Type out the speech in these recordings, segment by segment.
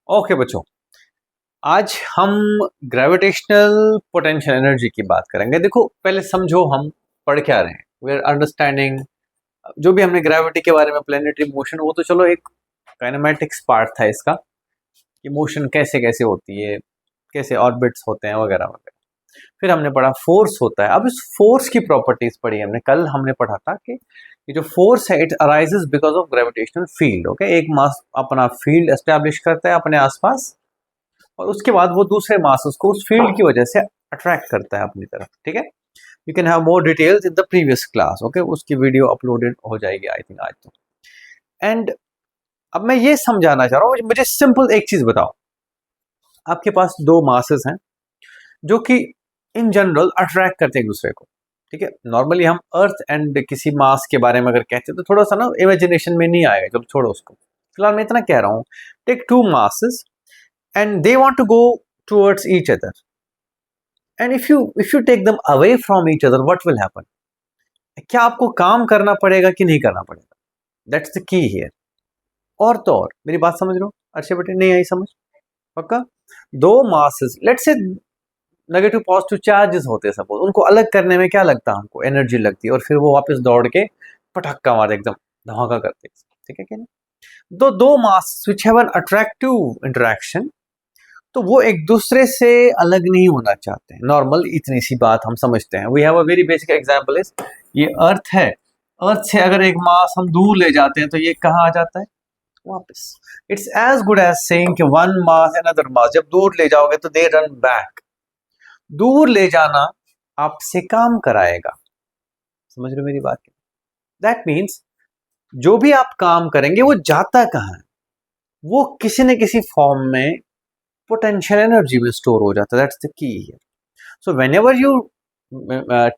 Okay बच्चों, आज हम ग्रेविटेशनल पोटेंशियल एनर्जी की बात करेंगे। देखो पहले समझो हम पढ़ क्या रहे हैं। वी आर अंडरस्टैंडिंग जो भी हमने ग्रेविटी के बारे में, प्लेनेटरी मोशन, वो तो चलो एक काइनेमेटिक्स पार्ट था इसका कि मोशन कैसे कैसे होती है, कैसे ऑर्बिट्स होते हैं वगैरह वगैरह। फिर हमने पढ़ा फोर्स होता है। अब इस फोर्स की प्रॉपर्टीज पढ़ी हमने। कल हमने पढ़ा था कि ये जो फोर्स है it arises because of gravitational field. Okay, एक मास अपना फील्ड एस्टेब्लिश करता है अपने आसपास और उसके बाद वो दूसरे मासेस को उस फील्ड की वजह से अट्रैक्ट करता है अपनी तरफ। ठीक है, you can have more details in the previous class. Okay, उसकी वीडियो अपलोडेड हो जाएगी आई थिंक आज तो। एंड अब मैं ये समझाना चाह रहा हूँ, मुझे सिंपल एक चीज बताओ। आपके पास दो मासेस हैं जो कि इन जनरल अट्रैक्ट करते हैं एक दूसरे को। ठीक है, नॉर्मली हम अर्थ एंड किसी मास के बारे में अगर कहते हैं तो थोड़ा सा ना इमेजिनेशन में नहीं आएगा, चलो छोड़ो उसको। फिलहाल मैं इतना कह रहा हूँ, take two masses and they want to go towards each other, and if you take them away from each other, what will happen? क्या आपको काम करना पड़ेगा कि नहीं करना पड़ेगा? That's the key here. और तो और मेरी बात समझ रहे हो अर्षे बेटे? नहीं आई समझ? पक्का? दो masses, let's say negative positive charges होते हैं सपोज, उनको अलग करने में क्या लगता है? हमको एनर्जी लगती है और फिर वो वापस दौड़ के पटक्का मारे, एकदम धमाका करते हैं। ठीक है कि नहीं? दो mass which have an attractive interaction, तो वो एक दूसरे से अलग नहीं होना चाहते हैं। नॉर्मल इतनी सी बात हम समझते हैं। We have a very basic example is, ये अर्थ है। अर्थ से अगर एक मास हम दूर ले जाते हैं तो ये कहाँ आ जाता है? वापस। It's as good as saying कि वन मास अनदर मास, जब दूर ले जाओगे तो दे रन बैक। दूर ले जाना आपसे काम कराएगा। समझ रहे हो मेरी बात? दैट मीन्स जो भी आप काम करेंगे वो जाता कहाँ है? वो किसी न किसी फॉर्म में पोटेंशियल एनर्जी में स्टोर हो जाता है। That's the key here. So whenever you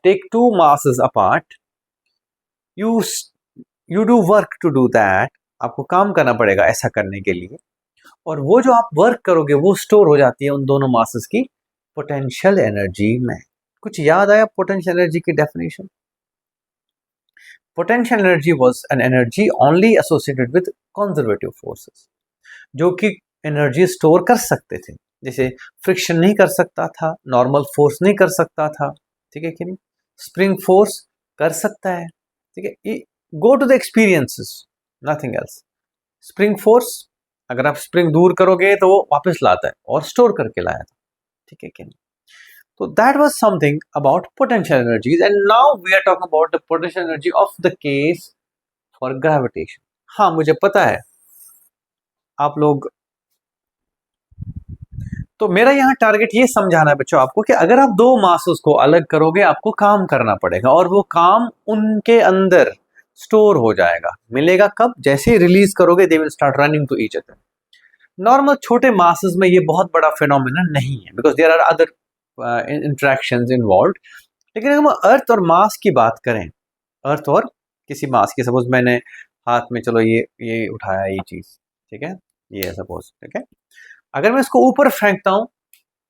take two masses apart, you you do work to do that. आपको काम करना पड़ेगा ऐसा करने के लिए, और वो जो आप वर्क करोगे वो स्टोर हो जाती है उन दोनों मासेस की पोटेंशियल एनर्जी में। कुछ याद आया पोटेंशियल एनर्जी की definition? Potential energy was an energy only associated with conservative forces, जो कि एनर्जी स्टोर कर सकते थे। जैसे फ्रिक्शन नहीं कर सकता था, नॉर्मल फोर्स नहीं कर सकता था। ठीक है कि नहीं? स्प्रिंग फोर्स कर सकता है। ठीक है, go to the experiences, nothing else. Spring force, अगर आप स्प्रिंग दूर करोगे तो वो वापस लाता है और स्टोर करके लाया था। ठीक है कि नहीं? तो that was something about potential energies, and now we are talking about the potential energy of the case for gravitation. हाँ, मुझे पता है आप लोग, तो मेरा यहाँ टारगेट ये समझाना है बच्चों आपको कि अगर आप दो मासेस को अलग करोगे आपको काम करना पड़ेगा, और वो काम उनके अंदर स्टोर हो जाएगा। मिलेगा कब? जैसे रिलीज करोगे they will start running to each other. Normal छोटे मासेस में ये बहुत बड़ा फिनोमिना नहीं है, because there are other interactions involve. लेकिन अगर हम अर्थ और मास की बात करें, अर्थ और किसी मास की, सपोज मैंने हाथ में, चलो ये उठाया ये चीज, ठीक है, ये है सपोज, ठीक है, अगर मैं इसको ऊपर फेंकता हूं,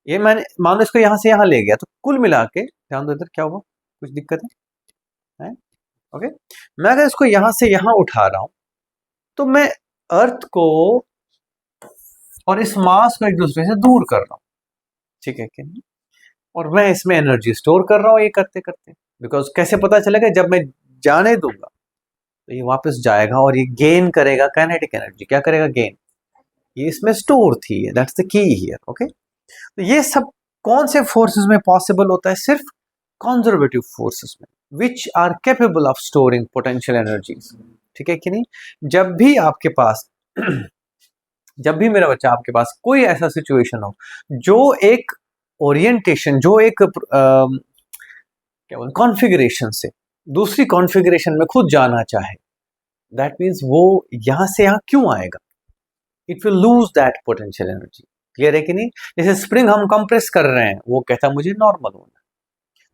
ये मैंने मान लो इसको यहां से यहां ले गया, तो कुल मिला के ध्यान दो इधर क्या होगा, कुछ दिक्कत है? ओके, मैं अगर इसको यहां से यहां उठा रहा हूं तो मैं अर्थ को और इस मास को एक दूसरे से दूर कर रहा हूं। ठीक है कि नहीं? और मैं इसमें एनर्जी स्टोर कर रहा हूं ये करते करते, बिकॉज कैसे पता चलेगा? जब मैं जाने दूंगा तो ये वापस जाएगा और ये गेन करेगा काइनेटिक एनर्जी। क्या करेगा? गेन। ये इसमें स्टोर थी, that's the key here. Okay, तो ये सब कौन से फोर्सेस में पॉसिबल होता है? सिर्फ कंजर्वेटिव फोर्सेस में, which are capable of storing potential energies. ठीक है कि नहीं? जब भी आपके पास जब भी मेरा बच्चा आपके पास कोई ऐसा सिचुएशन हो जो एक ओरिएंटेशन, जो एक क्या बोलते कॉन्फ़िगरेशन से दूसरी कॉन्फ़िगरेशन में खुद जाना चाहे, दैट मीन्स वो यहां से यहां क्यों आएगा? It will lose that potential energy. Clear है कि नहीं? जैसे स्प्रिंग हम कंप्रेस कर रहे हैं, वो कहता है मुझे नॉर्मल होना,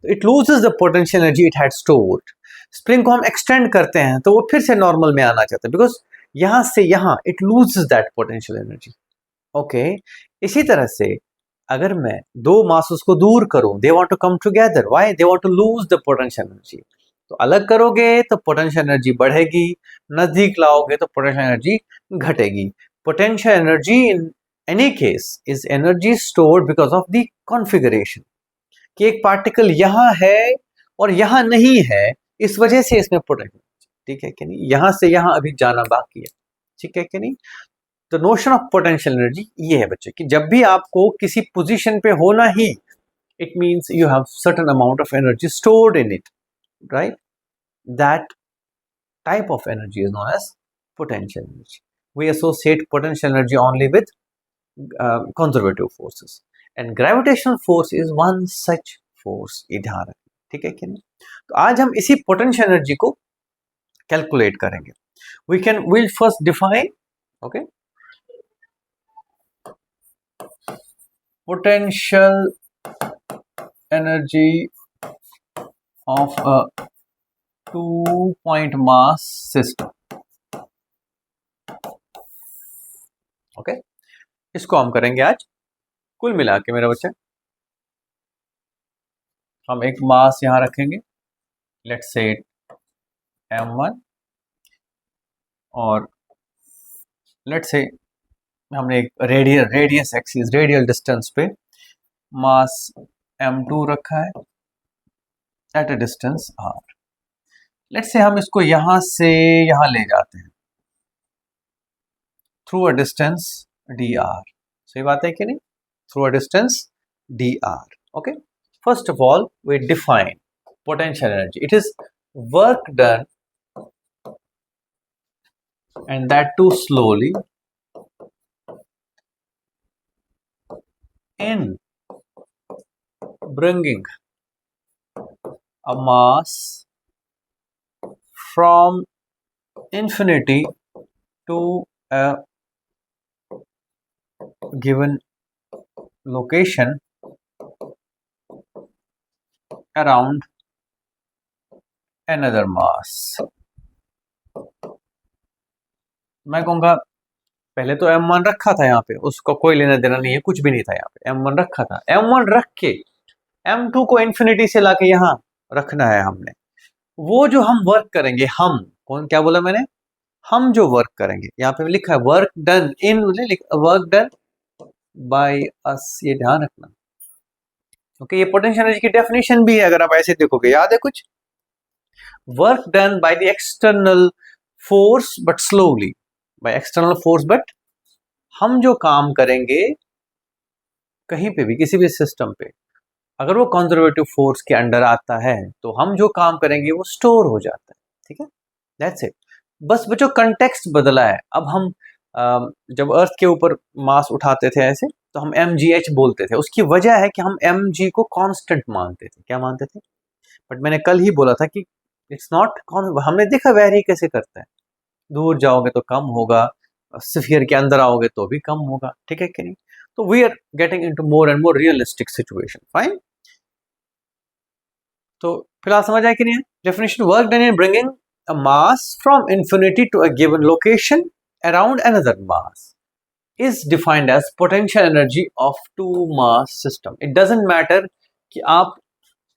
तो it loses the potential energy it had stored. Spring को हम एक्सटेंड करते हैं तो वो फिर से नॉर्मल में आना चाहता है, बिकॉज यहां से यहां it loses that potential energy. Okay, इसी तरह से अगर मैं दो मासेस को दूर करूं, they want to come together, why? They want to lose the potential energy. तो अलग करोगे तो पोटेंशियल एनर्जी बढ़ेगी, नजदीक लाओगे तो पोटेंशियल एनर्जी घटेगी। Potential energy any case is energy stored because of the configuration, कि एक पार्टिकल यहाँ है और यहाँ नहीं है, इस वजह से इसमें पोटेंशियल, ठीक है कि नहीं, यहाँ से यहाँ अभी जाना बाकी है, ठीक है कि नहीं। तो नोशन ऑफ पोटेंशियल एनर्जी ये है बच्चे कि जब भी आपको किसी पोजीशन पे होना ही, it means you have certain amount of energy stored in it, right? That type of energy is known as potential energy. We associate potential energy only with conservative forces, and gravitational force is one such force. ये ध्यान रखें, ठीक है कि नहीं। तो आज हम इसी पोटेंशियल एनर्जी को कैलकुलेट करेंगे। we'll first define, okay, potential energy of a 2-point mass system, okay. इसको हम करेंगे आज कुल मिला के मेरे बच्चे। हम एक मास यहां रखेंगे, लेट्स से m1, और लेट्स से हमने एक रेडियस एक्सिस, रेडियल डिस्टेंस पे मास m2 रखा है eight a distance r। Let's say हम इसको यहां से यहां ले जाते हैं थ्रू अ डिस्टेंस dr। सही बात है कि नहीं, through a distance dr, okay. First of all we define potential energy. It is work done, and that too slowly, in bringing a mass from infinity to a given location around another mass. मैं कहूँगा पहले तो m1 रखा था यहाँ पे, उसका कोई लेना देना नहीं है, कुछ भी नहीं था यहाँ पे, m1 रखा था। m1 रख के m2 को इन्फिनिटी से लाके यहाँ रखना है हमने। वो जो हम वर्क करेंगे, हम कौन, क्या बोला मैंने, हम जो वर्क करेंगे, यहाँ पे लिखा है work done in, work done by us, ये ध्यान रखना, ओके। ये पोटेंशियल एनर्जी की डेफिनेशन भी है, अगर आप ऐसे देखोगे, याद है कुछ, work done by the external force but slowly, by external force but, हम जो काम करेंगे कहीं पे भी किसी भी सिस्टम पे, अगर वो कंजर्वेटिव फोर्स के अंडर आता है तो हम जो काम करेंगे वो स्टोर हो जाता है, ठीक है, दैट्स इट। बस बच्चों कंटेक्स्ट बदला है। अब हम जब अर्थ के ऊपर मास उठाते थे ऐसे, तो हम mgh बोलते थे, उसकी वजह है कि हम mg को कांस्टेंट मानते थे। क्या मानते थे? बट मैंने कल ही बोला था कि इट्स नॉट, हमने देखा वेरी कैसे करता है, दूर जाओगे तो कम होगा, स्फीयर के अंदर आओगे तो भी कम होगा, ठीक है कि नहीं। तो we are getting into more and more realistic situation, fine. तो फिलहाल समझ आया कि नहीं है? Definition, work done in bringing a mass from infinity to a given location around another mass is defined as potential energy of two mass system. It doesn't matter कि आप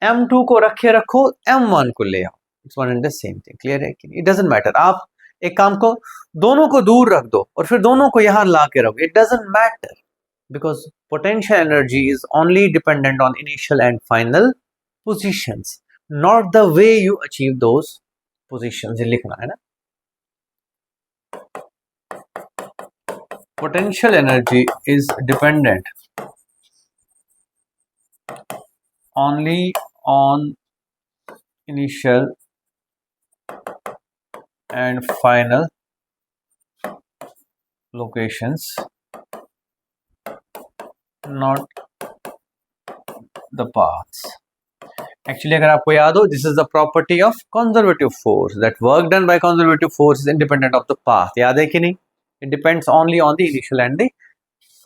m2 को रखे रखो, m1 को ले आओ, it's one and the same thing. Clear है कि नहीं? It doesn't matter. आप एक काम को, दोनों को दूर रख दो और फिर दोनों को यहाँ ला के रखो, it doesn't matter, because potential energy is only dependent on initial and final positions, not the way you achieve those positions. ये लिखना है ना। Potential energy is dependent only on initial and final locations, not the paths. Actually, अगर आपको याद हो, this is the property of conservative force, that work done by conservative force is independent of the path. याद है कि नहीं? It depends only on the initial and the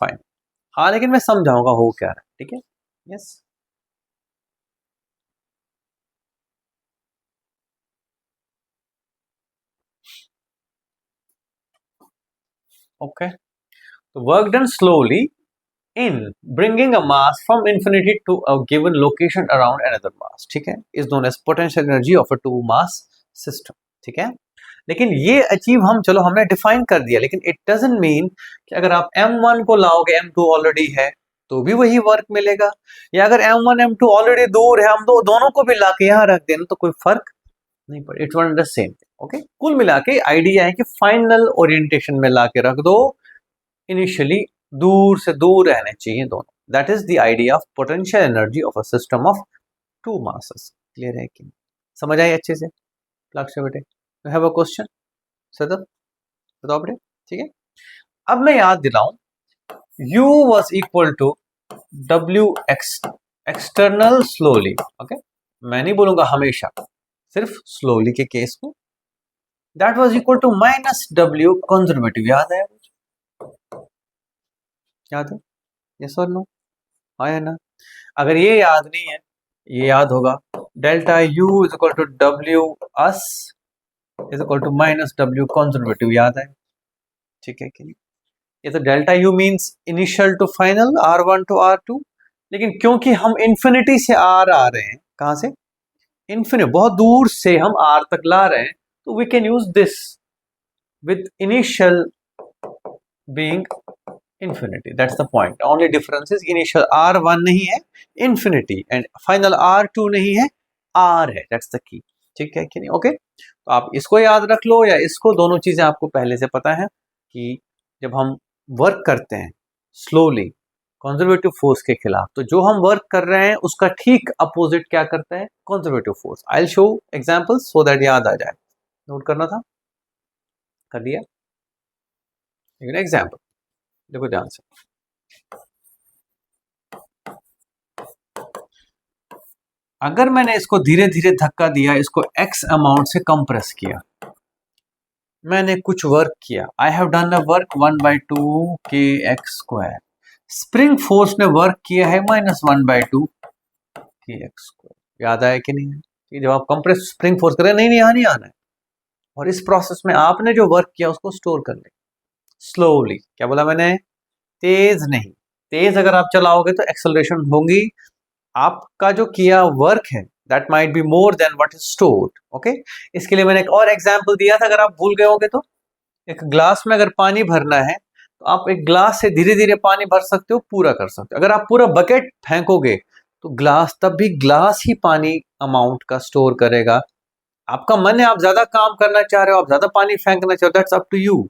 final. हाँ, लेकिन मैं समझाऊंगा हो क्या रहा है, ठीक है। Yes, okay. तो work done slowly in bringing a mass from infinity to a given location around another mass, ठीक है, is known as potential energy of a two mass system, ठीक है। लेकिन ये अचीव हम, चलो हमने डिफाइन कर दिया, लेकिन इट डजंट मीन कि अगर आप m1 को लाओगे, m2 ऑलरेडी है तो भी वही वर्क मिलेगा, या अगर m1 m2 ऑलरेडी दूर है, हम दोनों को भी लाके यहाँ रख देना तो कोई फर्क नहीं पड़े, it's one the same. Okay, कुल मिला के आइडिया है कि फाइनल ओरिएंटेशन में लाके रख दो, इनिशियली दूर से दूर रहने चाहिए दोनों। That is the idea of potential energy of a system of two masses. Clear है कि नहीं? समझ आई अच्छे से लक्ष्य बेटे? यू हैव अ क्वेश्चन सदर, बताओ बेटे। ठीक है, अब मैं याद दिलाऊं, U was equal to W external slowly. Okay, मैं नहीं बोलूंगा हमेशा, सिर्फ स्लोली के केस को, that was equal to minus W conservative. याद है? याद है? यस और नो? हाँ या ना? अगर ये याद नहीं है, ये याद होगा, delta U is equal to W us is equal to minus W conservative. याद है? ठीक है कि नहीं? ये तो delta U means initial to final, R1 to R2, लेकिन क्योंकि हम इंफिनिटी से R आ रहे हैं, कहां से? इंफिनिटी, बहुत दूर से हम R तक ला रहे हैं, तो we can use this with initial being infinity. That's the point. Only difference is initial R1 नहीं है, infinity, and final R2 नहीं है, R है. That's the key. ठीक है कि नहीं? ओके, तो आप इसको याद रख लो या इसको, दोनों चीजें आपको पहले से पता है कि जब हम वर्क करते हैं स्लोली कंजर्वेटिव फोर्स के खिलाफ, तो जो हम वर्क कर रहे हैं उसका ठीक अपोजिट क्या करता है? Conservative force. I will show examples so that याद आ जाए। नोट करना था? कर दिया? एग्जाम्पल देखो ध्यान से। अगर मैंने इसको धीरे धीरे धक्का दिया, इसको x अमाउंट से कंप्रेस किया, मैंने कुछ वर्क किया, I have done a work 1/2 kx²। Spring force ने वर्क किया है -1/2 kx²। याद आया कि नहीं? कि जब आप कंप्रेस स्प्रिंग फोर्स करें, नहीं यहाँ नहीं आना है, और इस प्रोसेस में आपने जो वर्क किया उसको स्टोर कर ले स्लोली। क्या बोला मैंने? तेज नहीं, तेज अगर आप चलाओगे तो एक्सेलरेशन होगी, आपका जो किया वर्क है that might be more than what is stored. Okay, इसके लिए मैंने एक और एग्जांपल दिया था, अगर आप भूल गए होंगे तो, एक ग्लास में अगर पानी भरना है तो आप एक ग्लास से धीरे धीरे पानी भर सकते हो, पूरा कर सकते हो। अगर आप पूरा बकेट फेंकोगे तो ग्लास, तब भी ग्लास ही पानी अमाउंट का स्टोर करेगा। आपका मन है, आप ज्यादा काम करना चाह रहे हो, आप ज्यादा पानी फेंकना चाह रहे हो, दैट्स अप टू यू,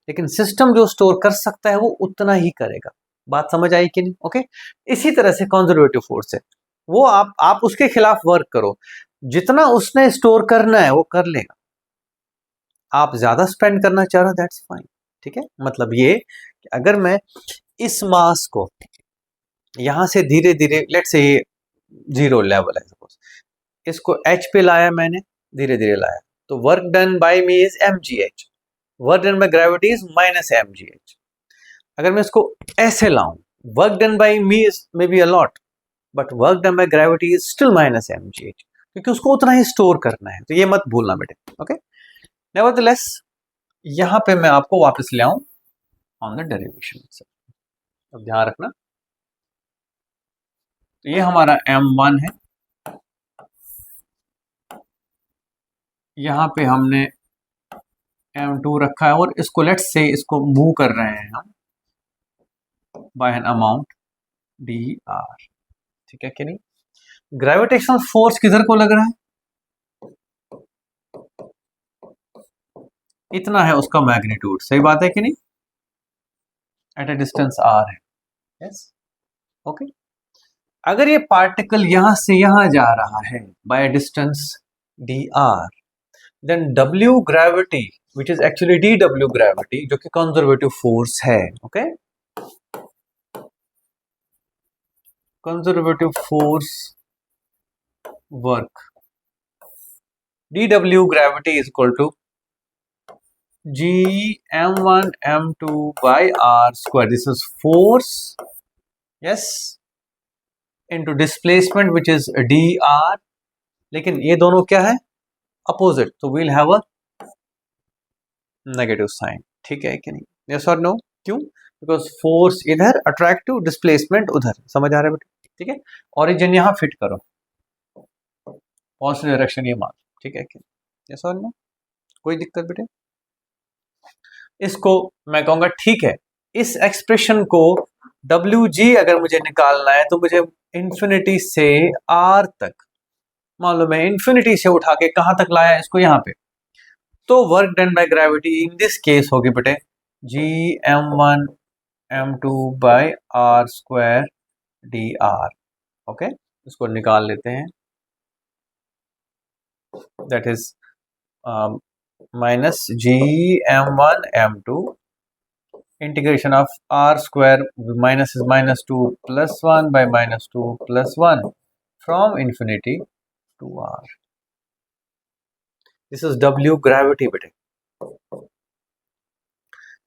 लेकिन सिस्टम जो स्टोर कर सकता है वो उतना ही करेगा। बात समझ आई कि नहीं? ओके, इसी तरह से कंजर्वेटिव फोर्स है, वो आप उसके खिलाफ वर्क करो, जितना उसने स्टोर करना है वो कर लेगा। आप ज्यादा स्पेंड करना चाह रहे हो, दैट्स फाइन। ठीक है, मतलब ये कि अगर मैं इस मास को यहां से धीरे धीरे, लेट से ये 0 लेवल है सपोज, इसको h पे लाया मैंने, धीरे धीरे लाया, तो work done bye me is mgh, work done by gravity is -mgh। अगर मैं इसको ऐसे लाऊं, work done bye me is may be a lot, but work done by gravity is still -mgh, क्योंकि उसको उतना ही स्टोर करना है, तो ये मत भूलना बेटे। ओके, नेवरदलेस यहां पे मैं आपको वापस ले आऊं ऑन द डेरिवेशन, अब ध्यान रखना। तो ये हमारा m1 है, यहां पे हमने m2 रखा है, और इसको लेट्स से इसको मूव कर रहे हैं हम बाय एन अमाउंट dr। ठीक है कि नहीं? ग्रेविटेशनल फोर्स किधर को लग रहा है? इतना है उसका मैग्नीट्यूड, सही बात है कि नहीं? एट अ डिस्टेंस r है। Yes, okay. अगर ये पार्टिकल यहां से यहां जा रहा है by distance dr, then w gravity which is actually dw gravity, जो कि कंजर्वेटिव फोर्स है, okay, conservative force work dw gravity is equal to g m1 m2 by r square, this is force, yes, into displacement which is dr, लेकिन ये दोनों क्या है? Opposite, तो we'll have a negative sign. ठीक है कि नहीं? यस और नो? क्यों? बिकॉज फोर्स इधर, अट्रैक्टिव, डिस्प्लेसमेंट उधर। समझ आ रहा है बेटा? ठीक है, ऑरिजिन यहां फिट करो, पॉजिटिव डायरेक्शन ये मान। ठीक है कि यस और नो? कोई दिक्कत बेटे? इसको मैं कहूंगा ठीक है, इस एक्सप्रेशन को WG अगर मुझे निकालना है तो मुझे इंफिनिटी से R तक, मान लो मैं इंफिनिटी से उठा के कहां तक लाया इसको, यहां पे, तो work done by gravity in this case होगी बेटे Gm1 m2 by R square dr। Okay, इसको निकाल लेते हैं, that is minus Gm1 m2 integration of R square minus is minus 2 plus 1 by minus 2 plus 1 from infinity to R। This is W gravity bete।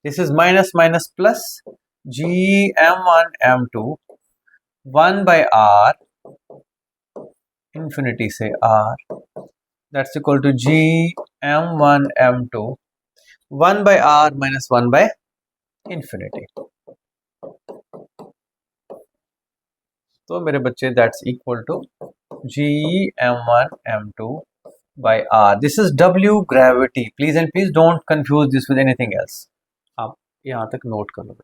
This is minus minus plus Gm1 m2 1 by R infinity से R, that's equal to Gm1 m2 1 by R minus 1 by infinity। तो मेरे बच्चे that's equal to Gm1 m2 by R। This is W gravity. Please and please don't confuse this with anything else. आप यहां तक note कर लो,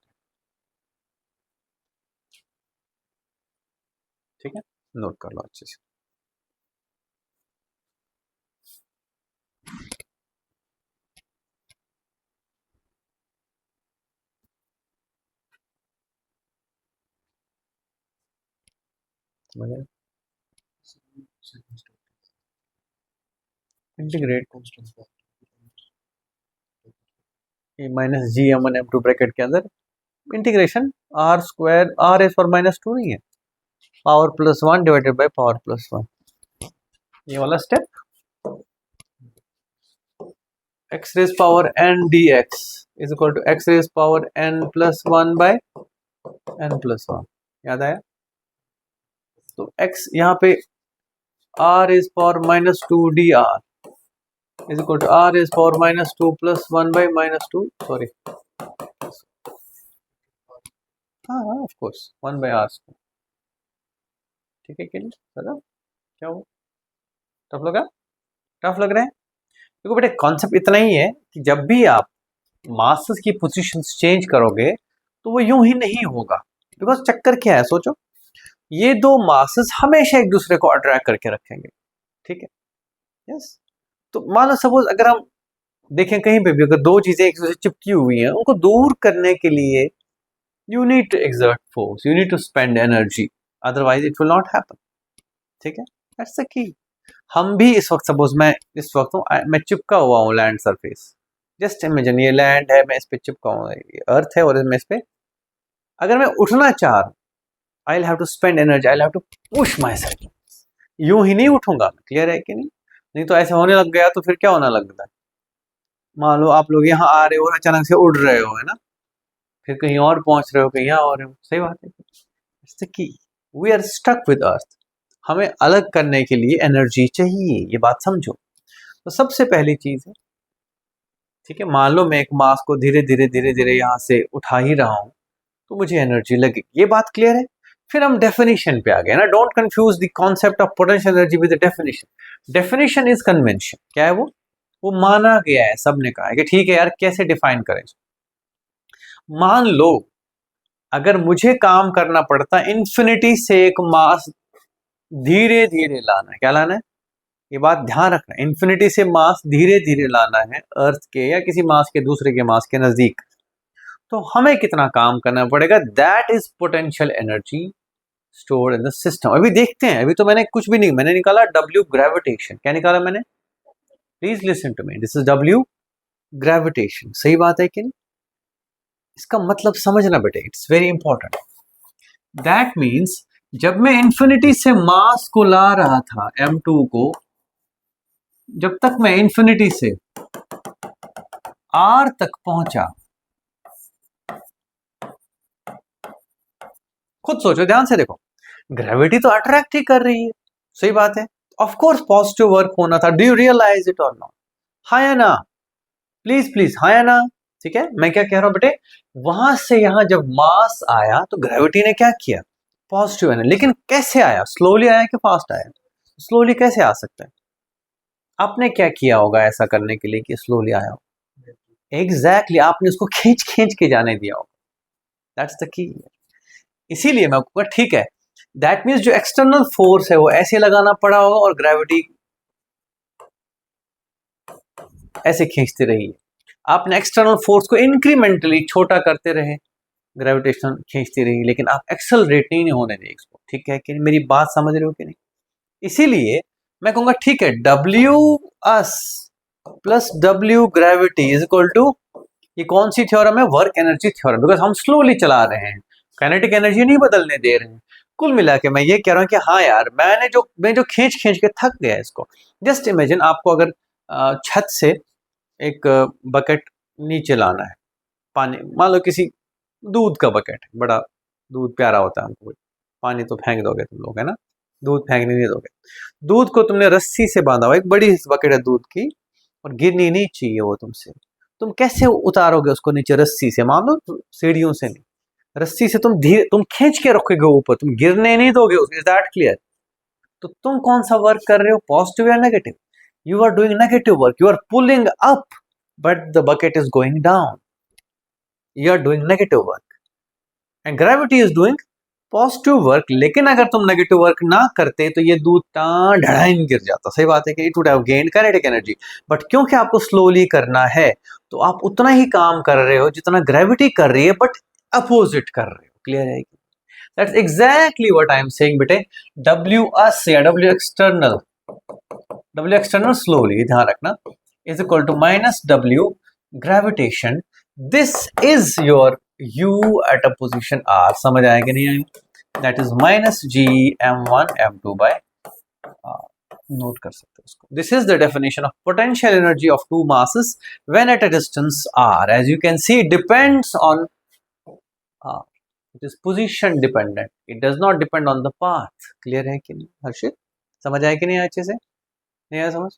ठीक है, note कर लो अच्छे से। Integrate minus Gm1 m2 bracket के अंदर integration R square, R is for minus 2 नहीं है, power plus 1 divided by power plus 1, ये वाला step. x raised power n dx is equal to x raised power n plus 1 by n plus 1, याद आया? तो x यहाँ पे r is power minus 2 dr is equal to r is power minus 2 plus 1 by minus 2, sorry, हाँ of course 1 by r square, ठीक है कि नहीं? चलो क्या हो, टफ लगा? टफ लग रहा है? देखो बेटे कॉन्सेप्ट इतना ही है कि जब भी आप मासेस की पोजीशन चेंज करोगे तो वो यूं ही नहीं होगा, बिकॉज चक्कर क्या है, सोचो, ये दो मासेस हमेशा एक दूसरे को अट्रैक्ट करके रखेंगे, ठीक है? यस। तो मान लो सपोज अगर हम देखें कहीं पे भी अगर दो चीजें एक दूसरे से चिपकी हुई हैं, उनको दूर करने के लिए you need to exert force, you need to spend energy, otherwise it will not happen, ठीक है? That's the key. हम भी इस वक्त सपोज मैं इस वक्त मैं चिपका हुआ हूँ लैंड सरफेस, जस्ट इमेजिन ये लैंड है, मैं इस पे चिपका हूँ, ये अर्थ है और मैं इस पे अगर मैं उठना चाह रहा हूँ, I will have to spend energy, I will have to push myself, यूं ही नहीं उठूंगा, क्लियर है कि नहीं? नहीं तो ऐसे होने लग गया तो फिर क्या होने लगता है, मान लो आप लोग यहाँ आ रहे हो और अचानक से उड़ रहे हो, है ना, फिर कहीं और पहुंच रहे हो, कहीं यहाँ और सही बात है। It's the key, we are stuck with earth, हमें अलग करने के लिए एनर्जी चाहिए, ये बात समझो। तो सबसे पहली चीज है, ठीक है, मान लो मैं एक मास को धीरे धीरे धीरे धीरे यहाँ से उठा ही रहा हूँ तो मुझे एनर्जी लगेगी, ये बात क्लियर है? फिर हम डेफिनेशन पे आ गए ना, don't confuse the concept of potential energy with the definition. Definition is convention, क्या है वो माना गया है, सबने कहा है कि ठीक है यार कैसे डिफाइन करें। मान लो अगर मुझे काम करना पड़ता इन्फिनिटी से एक मास धीरे धीरे लाना है, क्या लाना है, ये बात ध्यान रखना, इन्फिनिटी से मास धीरे धीरे लाना है अर्थ के या किसी मास के दूसरे के मास के नजदीक, तो हमें कितना काम करना पड़ेगा, that is potential energy stored in the system. अभी देखते हैं, अभी तो मैंने कुछ भी नहीं, मैंने निकाला W ग्रेविटेशन, क्या निकाला मैंने, please listen to me, this is W gravitation, सही बात है कि नहीं? इसका मतलब समझना बेटे, it's very important. That means जब मैं इंफिनिटी से मास को ला रहा था m2 को, जब तक मैं इंफिनिटी से R तक पहुंचा, खुद सोचो, ध्यान से देखो, ग्रेविटी तो अट्रैक्ट ही कर रही है, सही बात है, ऑफ कोर्स पॉजिटिव वर्क होना था, डू यू रियलाइज इट और नॉट? हाँ या ना, प्लीज प्लीज, हाँ या ना? ठीक है, मैं क्या कह रहा हूं बेटे, वहां से यहां जब मास आया तो ग्रेविटी ने क्या किया, पॉजिटिव है, लेकिन कैसे आया, स्लोली आया कि फास्ट आया? स्लोली कैसे आ सकता है? आपने क्या किया होगा ऐसा करने के लिए कि स्लोली आया हो? एग्जैक्टली आपने उसको खींच खींच के जाने दिया होगा। That's the key. इसीलिए मैं कहूँगा ठीक है, दैट मीन्स जो एक्सटर्नल फोर्स है वो ऐसे लगाना पड़ा होगा और ग्रेविटी ऐसे खींचती रही है। आपने एक्सटर्नल फोर्स को इंक्रीमेंटली छोटा करते रहे, ग्रेविटेशन खींचती रही, लेकिन आप एक्सेलरेट नहीं होने दें इसको। ठीक है कि नहीं? मेरी बात समझ रहे हो कि नहीं? इसीलिए मैं कहूंगा ठीक है, W us plus W gravity is equal to, ये कौन सी थ्योरम है? वर्क एनर्जी थ्योरम, बिकॉज हम स्लोली चला रहे हैं, काइनेटिक एनर्जी नहीं बदलने दे रहे हैं। कुल मिला के मैं ये कह रहा हूं कि हाँ यार, मैं जो खींच खींच के थक गया इसको। जस्ट इमेजिन आपको अगर छत से एक बकेट नीचे लाना है, पानी, मान लो किसी दूध का बकेट, बड़ा दूध प्यारा होता है हमको, पानी तो फेंक दोगे तुम लोग, है ना? दूध फेंकने नहीं दोगे। दूध को तुमने रस्सी से बांधा हुआ, एक बड़ी बकेट है दूध की, और गिरनी नहीं चाहिए वो तुमसे। तुम कैसे उतारोगे उसको नीचे? रस्सी से, मान लो सीढ़ियों से नहीं, रस्सी से तुम खींच के रखोगे ऊपर, तुम गिरने नहीं दोगे उसको। Is that clear? तो तुम कौन सा वर्क कर रहे हो, पॉजिटिव या negative? You are doing negative work, you are pulling up but the bucket is going down, you are doing negative work and gravity is doing positive work. लेकिन अगर तुम नेगेटिव वर्क ना करते तो ये दूध ढड़ाइन गिर जाता। सही बात है कि it would have gained kinetic energy, but क्योंकि आपको स्लोली करना है तो आप उतना ही काम कर रहे हो जितना ग्रेविटी कर रही है, बट अपोजिट कर रहे हो। क्लियर है? That's exactly what I am saying बेटे। डब्ल्यू अस या डब्ल्यू एक्सटर्नल स्लोली, ध्यान रखना, is equal to minus W gravitation. This is your u at a position r। समझ आया कि नहीं आया? That is minus G m1 m2 by r। Note कर सकते हो इसको। This is the definition of potential energy of two masses when at a distance r। as you can see, it depends on r, it is position dependent, it does not depend on the path। Clear है कि नहीं हर्षित? समझ आया कि नहीं अच्छे से? नहीं आया समझ?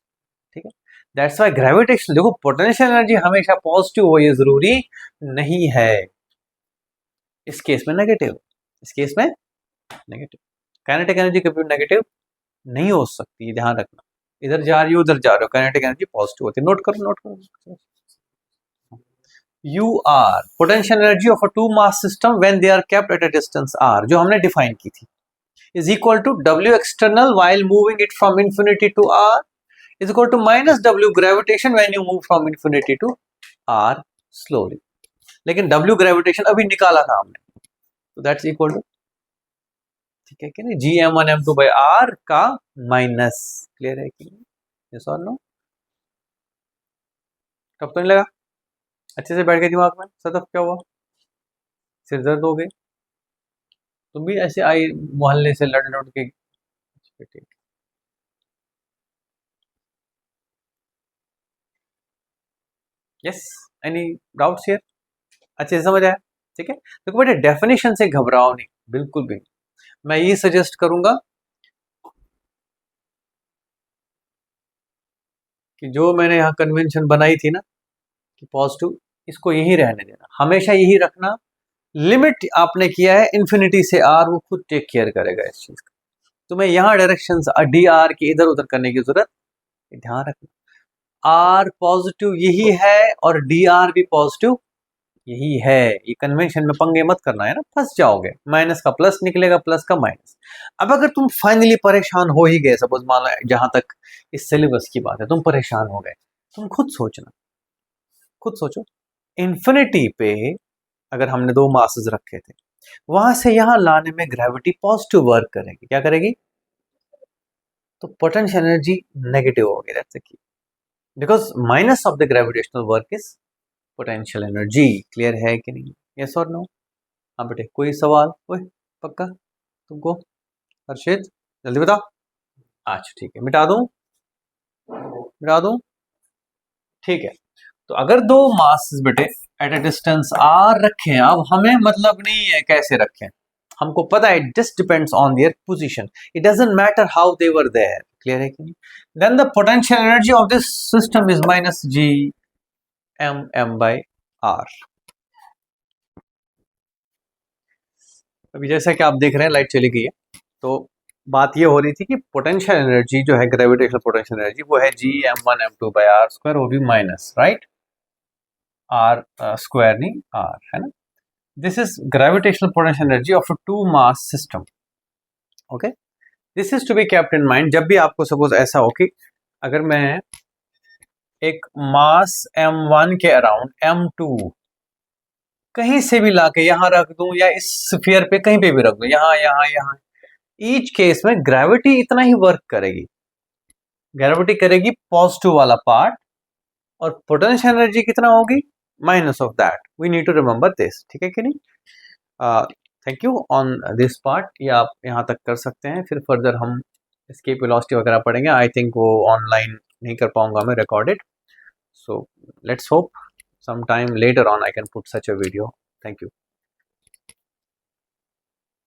ठीक है। दैट्स वाई ग्रेविटेशन, देखो पोटेंशियल एनर्जी हमेशा पॉजिटिव हो ये जरूरी नहीं है, इस केस में नेगेटिव, इस केस में नेगेटिव। काइनेटिक एनर्जी कभी नेगेटिव नहीं हो सकती, ध्यान रखना। इधर जा रही हो उधर जा रहे हो, काइनेटिक एनर्जी पॉजिटिव होती है। नोट करो, नोट करो। U R potential energy of a two mass system when they are kept at a distance R, जो हमने डिफाइन की थी, is equal to W external while moving it from infinity to R is equal to minus W gravitation when you move from infinity to R slowly. लेकिन W gravitation अभी निकाला था हमने, तो दैट्स इक्वल टू, ठीक है कि नहीं, G M one M two by R का माइनस। क्लियर है कि नहीं? यस और नो? कब तो नहीं लगा? अच्छे से बैठ गए दिमाग में? सतफ क्या हुआ? सिर दर्द हो गए? तुम भी ऐसे आई मोहल्ले से लड़ लड़ के? ठीक। Yes, any doubts here? अच्छे से समझ आया? ठीक है, देखो बेटे, डेफिनेशन से घबराओ नहीं, बिल्कुल भी। मैं ये सजेस्ट करूंगा कि जो मैंने यहाँ कन्वेंशन बनाई थी ना कि पॉजिटिव, इसको यही रहने देना, हमेशा यही रखना। लिमिट आपने किया है इन्फिनिटी से आर, वो खुद टेक केयर करेगा इस चीज का। तुम्हें यहाँ डायरेक्शन डी आर की इधर उधर करने की जरूरत, ध्यान रखना। आर पॉजिटिव यही है और डी आर भी पॉजिटिव यही है। ये कन्वेंशन में पंगे मत करना, है ना, फंस जाओगे। माइनस का प्लस निकलेगा, प्लस का माइनस। अब अगर तुम फाइनली परेशान हो ही गए, सपोज मान लो जहां तक इस सिलेबस की बात है तुम परेशान हो गए, तुम खुद सोचना, खुद सोचो, इन्फिनिटी पे अगर हमने दो मासेस रखे थे, वहां से यहां लाने में ग्रेविटी पॉजिटिव वर्क करेगी, क्या करेगी? तो पोटेंशियल एनर्जी नेगेटिव होगी। That's the key, because minus of the gravitational work is potential energy. Clear है कि नहीं? यस और नो? हाँ बेटे, कोई सवाल? कोई पक्का तुमको? हर्षित जल्दी बताओ। अच्छा ठीक है, मिटा दूं? मिटा दूं? ठीक है। तो अगर दो मास बेटे एट अ डिस्टेंस आर रखें, अब हमें मतलब नहीं है कैसे रखें, हमको पता है it just depends on their position, it doesn't matter how they were there. Clear है कि नहीं? Then the potential energy of this system is minus G M M by R. अभी जैसा कि आप देख रहे हैं लाइट चली गई है, तो बात ये हो रही थी कि पोटेंशियल एनर्जी जो है, ग्रेविटेशनल पोटेंशियल एनर्जी, वो है Gm1m2/r² वो भी माइनस, राइट, आर स्क्वायर नहीं आर, है ना। This is gravitational potential energy of a two mass system. Okay, this is to be kept in mind. जब भी आपको सपोज ऐसा हो कि अगर मैं एक मास m1 के अराउंड m2 कहीं से भी लाके यहाँ रख दूं, या इस स्फीयर पे कहीं पे भी रख दूं, यहाँ यहाँ यहाँ, ईच केस में ग्रेविटी इतना ही वर्क करेगी। ग्रेविटी करेगी पॉजिटिव वाला पार्ट, और पोटेंशियल एनर्जी कितना होगी, minus of that. We need to remember this, ठीक है कि नहीं। Thank you on this part. ये आप यहाँ तक कर सकते हैं, फिर फर्दर हम एस्केप वेलोसिटी वगैरह पढ़ेंगे। आई थिंक वो ऑनलाइन नहीं कर पाऊंगा मैं, recorded. So let's hope sometime later on I can put such a video. Thank you.